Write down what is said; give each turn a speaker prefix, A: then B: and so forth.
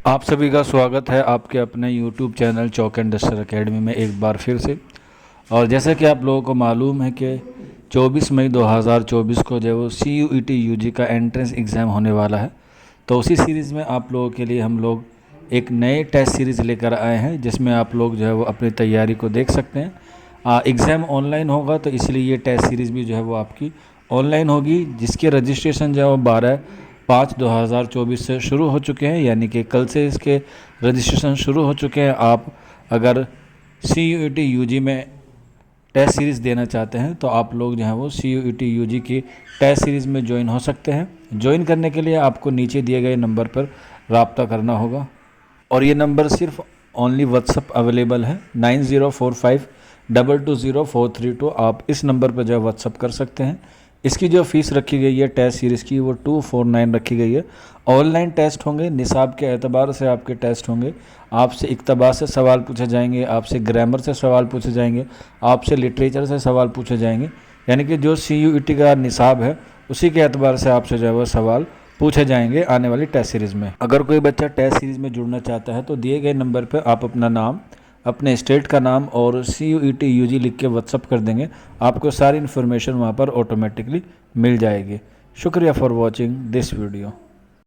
A: आप सभी का स्वागत है आपके अपने YouTube channel chalk and duster academy में एक बार फिर से। और जैसे कि आप लोगों को मालूम है कि 24 मई 2024 को जो है वो CUET UG का एंट्रेंस एग्ज़ाम होने वाला है। तो उसी सीरीज़ में आप लोगों के लिए हम लोग एक नए टेस्ट सीरीज़ लेकर आए हैं, जिसमें आप लोग जो है वो अपनी तैयारी को देख सकते हैं। एग्ज़ाम ऑनलाइन होगा, तो इसलिए ये टेस्ट सीरीज़ भी जो है वो आपकी ऑनलाइन होगी, जिसके रजिस्ट्रेशन जो है वो 12/5/2024 से शुरू हो चुके हैं, यानी कि कल से इसके रजिस्ट्रेशन शुरू हो चुके हैं। आप अगर CUET UG में टेस्ट सीरीज़ देना चाहते हैं तो आप लोग जो है वो CUET UG की टेस्ट सीरीज़ में ज्वाइन हो सकते हैं। ज्वाइन करने के लिए आपको नीचे दिए गए नंबर पर रब्ता करना होगा, और ये नंबर सिर्फ ओनली व्हाट्सअप अवेलेबल है 9045220432। आप इस नंबर पर जो है व्हाट्सअप कर सकते हैं। इसकी जो फ़ीस रखी गई है टेस्ट सीरीज़ की, वो 249 रखी गई है। ऑनलाइन टेस्ट होंगे, निसाब के एतबार से आपके टेस्ट होंगे। आपसे इक़्तबास से सवाल पूछे जाएंगे, आपसे ग्रामर से सवाल पूछे जाएंगे, आपसे लिटरेचर से सवाल पूछे जाएंगे। यानी कि जो CUET का निसाब है उसी के एतबार से आपसे जो है वो सवाल पूछे जाएंगे आने वाली टेस्ट सीरीज़ में। अगर कोई बच्चा टेस्ट सीरीज़ में जुड़ना चाहता है तो दिए गए नंबर पर आप अपना नाम, अपने स्टेट का नाम और CUET UG लिख के व्हाट्सअप कर देंगे। आपको सारी इन्फॉर्मेशन वहाँ पर ऑटोमेटिकली मिल जाएगी। शुक्रिया फॉर वॉचिंग दिस वीडियो।